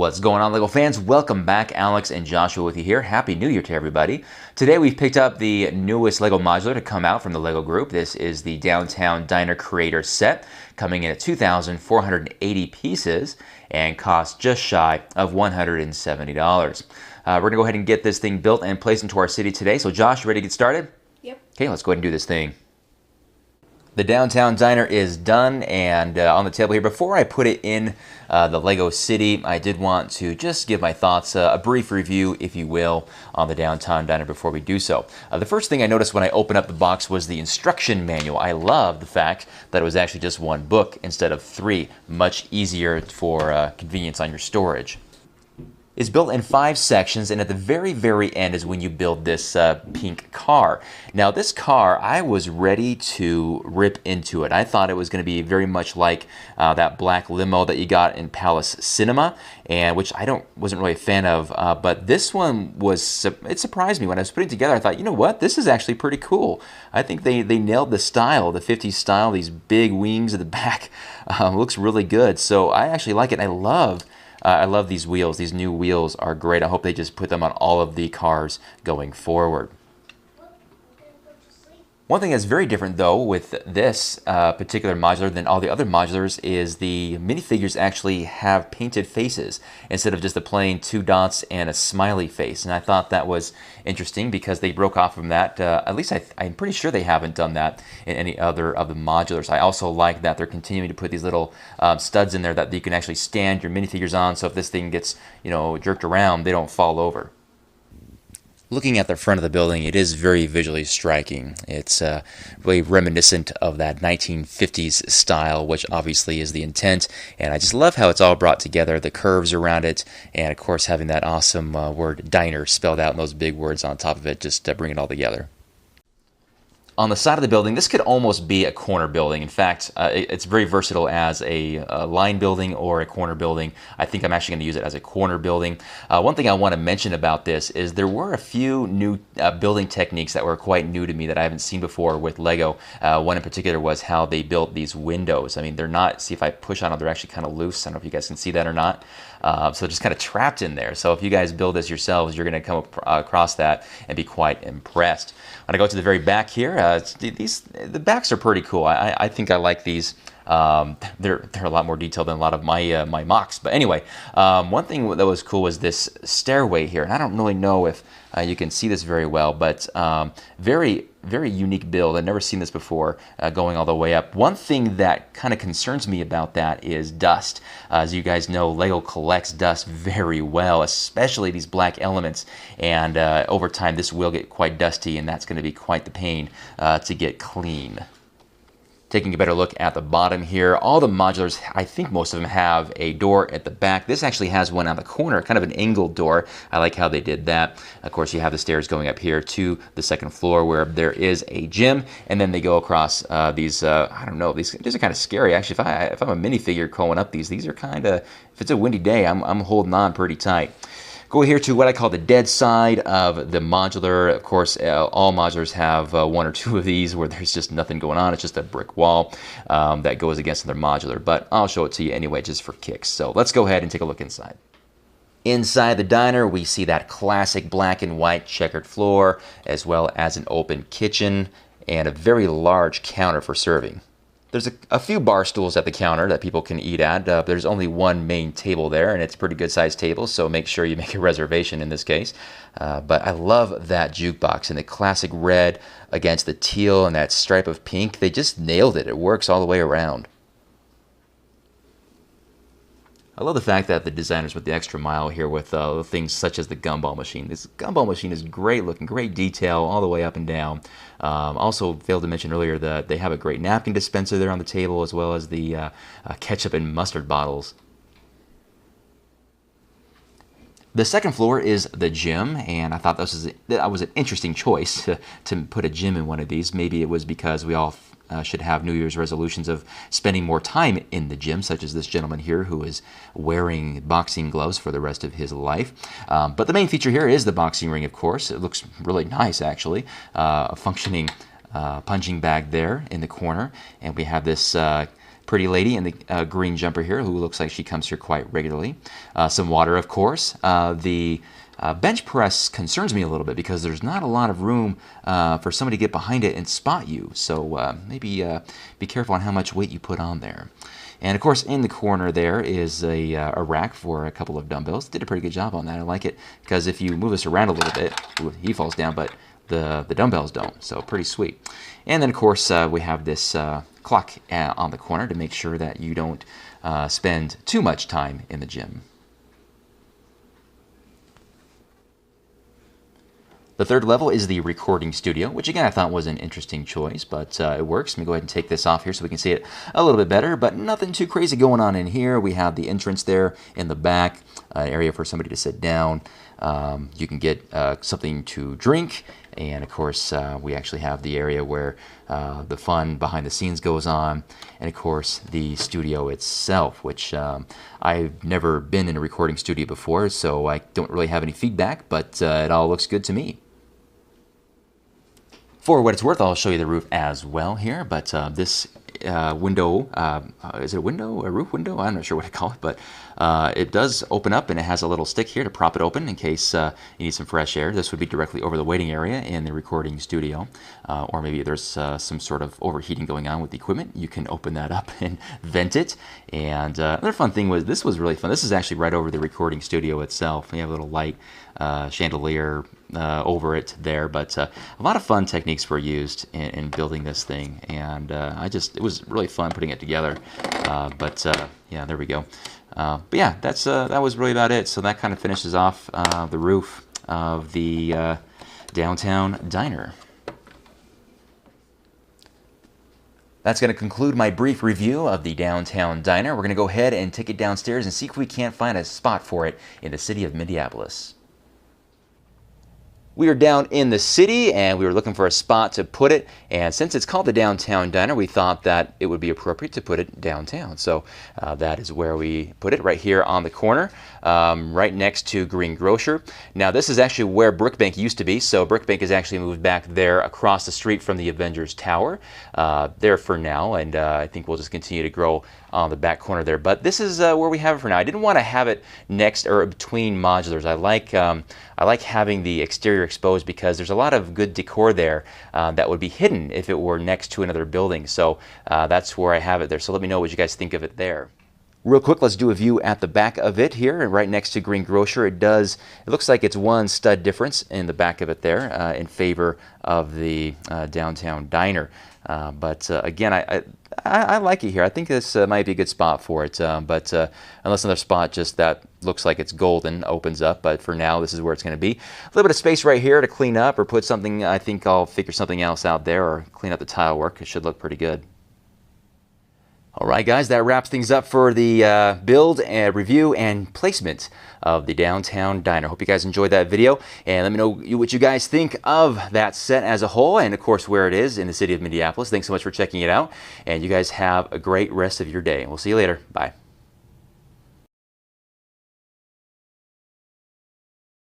What's going on, LEGO fans? Welcome back. Alex and Joshua with you here. Happy New Year to everybody. Today we've picked up the newest LEGO modular to come out from the LEGO group. This is the Downtown Diner Creator set, coming in at 2,480 pieces and costs just shy of $170. We're going to go ahead and get this thing built and placed into our city today. So Josh, you ready to get started? Yep. Okay, let's go ahead and do this thing. The Downtown Diner is done and on the table here. Before I put it in the LEGO City, I did want to just give my thoughts, a brief review, if you will, on the Downtown Diner before we do so. The first thing I noticed when I opened up the box was the instruction manual. I love the fact that it was actually just one book instead of three. Much easier for convenience on your storage. It's built in 5 sections, and at the very, very end is when you build this pink car. Now, this car, I was ready to rip into it. I thought it was going to be very much like that black limo that you got in Palace Cinema, and which I wasn't really a fan of. But this one it surprised me when I was putting it together. I thought, you know what, this is actually pretty cool. I think they nailed the style, the 50s style. These big wings at the back looks really good. So I actually like it. I love these wheels. These new wheels are great. I hope they just put them on all of the cars going forward. One thing that's very different, though, with this particular modular than all the other modulars is the minifigures actually have painted faces instead of just the plain 2 dots and a smiley face. And I thought that was interesting because they broke off from that. At least I'm pretty sure they haven't done that in any other of the modulars. I also like that they're continuing to put these little studs in there that you can actually stand your minifigures on, so if this thing gets, jerked around, they don't fall over. Looking at the front of the building, it is very visually striking. It's really reminiscent of that 1950s style, which obviously is the intent. And I just love how it's all brought together, the curves around it, and of course having that awesome word diner spelled out in those big words on top of it, just to bring it all together. On the side of the building, this could almost be a corner building. In fact, it's very versatile as a line building or a corner building. I think I'm actually going to use it as a corner building. One thing I want to mention about this is there were a few new building techniques that were quite new to me that I haven't seen before with LEGO. One in particular was how they built these windows. I mean, they're not, see if I push on them, they're actually kind of loose. I don't know if you guys can see that or not. So they're just kind of trapped in there. So if you guys build this yourselves, you're going to come across that and be quite impressed. When I go to the very back here, the backs are pretty cool. I think I like these. They're a lot more detailed than a lot of my mocks. But anyway, one thing that was cool was this stairway here. And I don't really know if you can see this very well, but very, very unique build. I've never seen this before, going all the way up. One thing that kind of concerns me about that is dust. As you guys know, LEGO collects dust very well, especially these black elements. And over time, this will get quite dusty, and that's going to be quite the pain to get clean. Taking a better look at the bottom here, all the modulars, I think most of them have a door at the back. This actually has one on the corner, kind of an angled door. I like how they did that. Of course, you have the stairs going up here to the second floor where there is a gym, and then they go across these, I don't know, these are kind of scary. Actually, if I'm a minifigure going up these are kind of, if it's a windy day, I'm holding on pretty tight. Go here to what I call the dead side of the modular. Of course, all modulars have 1 or 2 of these where there's just nothing going on. It's just a brick wall that goes against their modular. But I'll show it to you anyway, just for kicks. So let's go ahead and take a look inside. Inside the diner, we see that classic black and white checkered floor, as well as an open kitchen and a very large counter for serving. There's a few bar stools at the counter that people can eat at. There's only one main table there, and it's a pretty good-sized table, so make sure you make a reservation in this case. But I love that jukebox and the classic red against the teal and that stripe of pink. They just nailed it. It works all the way around. I love the fact that the designers went the extra mile here with things such as the gumball machine. This gumball machine is great looking, great detail all the way up and down. Also failed to mention earlier that they have a great napkin dispenser there on the table, as well as the ketchup and mustard bottles. The second floor is the gym, and I thought that was an interesting choice to put a gym in one of these. Maybe it was because we all should have New Year's resolutions of spending more time in the gym, such as this gentleman here who is wearing boxing gloves for the rest of his life. But the main feature here is the boxing ring, of course. It looks really nice, actually. A functioning punching bag there in the corner, and we have this pretty lady in the green jumper here who looks like she comes here quite regularly. Some water, of course. The bench press concerns me a little bit because there's not a lot of room for somebody to get behind it and spot you. So maybe be careful on how much weight you put on there. And of course, in the corner there is a rack for a couple of dumbbells. Did a pretty good job on that. I like it because if you move this around a little bit, he falls down, but the dumbbells don't. So pretty sweet. And then of course we have this clock on the corner to make sure that you don't spend too much time in the gym. The third level is the recording studio, which again I thought was an interesting choice, but it works. Let me go ahead and take this off here so we can see it a little bit better, but nothing too crazy going on in here. We have the entrance there in the back, an area for somebody to sit down. You can get something to drink, and of course we actually have the area where the fun behind the scenes goes on, and of course the studio itself, which I've never been in a recording studio before, so I don't really have any feedback, but it all looks good to me. For what it's worth, I'll show you the roof as well here, but this window, is it a window, a roof window? I'm not sure what to call it, but it does open up and it has a little stick here to prop it open in case you need some fresh air. This would be directly over the waiting area in the recording studio, or maybe there's some sort of overheating going on with the equipment. You can open that up and vent it. And another fun thing was, this was really fun. This is actually right over the recording studio itself. We have a little light chandelier over it there, but a lot of fun techniques were used in building this thing, and it was really fun putting it together. Yeah, there we go. But yeah, that was really about it. So that kind of finishes off the roof of the downtown diner. That's going to conclude my brief review of the downtown diner. We're going to go ahead and take it downstairs and see if we can't find a spot for it in the city of Minneapolis. We are down in the city and we were looking for a spot to put it, and since it's called the Downtown Diner, we thought that it would be appropriate to put it downtown. So that is where we put it, right here on the corner, right next to Green Grocer. Now this is actually where Brookbank used to be, so Brookbank has actually moved back there across the street from the Avengers Tower, there for now, and I think we'll just continue to grow on the back corner there. But this is where we have it for now. I didn't want to have it next or between modulars. I like having the exterior exposed because there's a lot of good decor there that would be hidden if it were next to another building. So that's where I have it there. So let me know what you guys think of it there. Real quick, let's do a view at the back of it here, and right next to Green Grocer. It looks like it's one stud difference in the back of it there in favor of the Downtown Diner. Again, I like it here. I think this might be a good spot for it, but unless another spot just that looks like it's golden opens up, but for now this is where it's going to be. A little bit of space right here to clean up or put something. I think I'll figure something else out there or clean up the tile work. It should look pretty good. Alright guys, that wraps things up for the build and review and placement of the Downtown Diner. Hope you guys enjoyed that video, and let me know what you guys think of that set as a whole, and of course where it is in the city of Minneapolis. Thanks so much for checking it out, and you guys have a great rest of your day. We'll see you later. Bye.